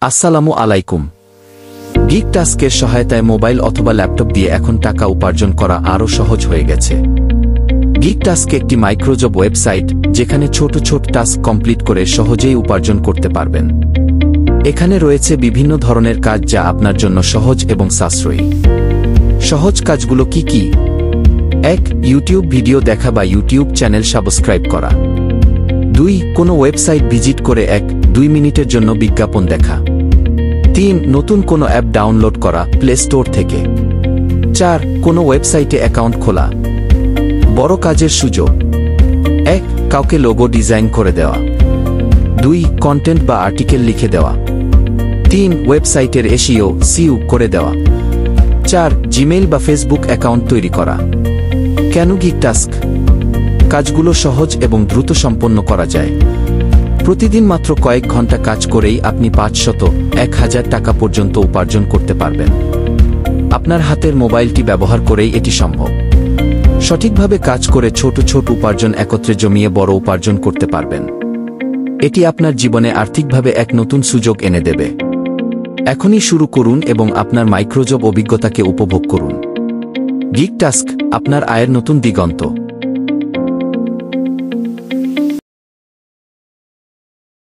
আসসালামু আলাইকুম। গিগ টাস্কের সহায়তায় মোবাইল অথবা ল্যাপটপ দিয়ে এখন টাকা উপার্জন করা আরও সহজ হয়ে গেছে। গিগ টাস্ক একটি মাইক্রোজব ওয়েবসাইট যেখানে ছোট ছোট টাস্ক কমপ্লিট করে সহজেই উপার্জন করতে পারবেন। এখানে রয়েছে বিভিন্ন ধরনের কাজ যা আপনার জন্য সহজ এবং সাশ্রয়ী। সহজ কাজগুলো কি কি? 1. ইউটিউব ভিডিও দেখা বা ইউটিউব চ্যানেল সাবস্ক্রাইব করা। 2. কোনো ওয়েবসাইট ভিজিট করে 1-2 মিনিটের জন্য বিজ্ঞাপন দেখা। 3. নতুন কোনো অ্যাপ ডাউনলোড করা প্লে স্টোর থেকে। 4. কোনো ওয়েবসাইটে অ্যাকাউন্ট খোলা। বড় কাজের সুযোগ। 1. কাউকে লোগো ডিজাইন করে দেওয়া। 2. কন্টেন্ট বা আর্টিকেল লিখে দেওয়া। 3. ওয়েবসাইটের SEO করে দেওয়া। 4. জিমেইল বা ফেসবুক অ্যাকাউন্ট তৈরি করা। কেন গিগ টাস্ক? কাজগুলো সহজ এবং দ্রুত সম্পন্ন করা যায়। প্রতিদিন মাত্র কয়েক ঘন্টা কাজ করেই আপনি 500-1000 টাকা পর্যন্ত উপার্জন করতে পারবেন। আপনার হাতের মোবাইলটি ব্যবহার করেই এটি সম্ভব। সঠিকভাবে কাজ করে ছোট ছোট উপার্জন একত্রে জমিয়ে বড় উপার্জন করতে পারবেন। এটি আপনার জীবনে আর্থিকভাবে এক নতুন সুযোগ এনে দেবে। এখনই শুরু করুন এবং আপনার মাইক্রোজব অভিজ্ঞতাকে উপভোগ করুন। গিগ টাস্ক, আপনার আয়ের নতুন দিগন্ত।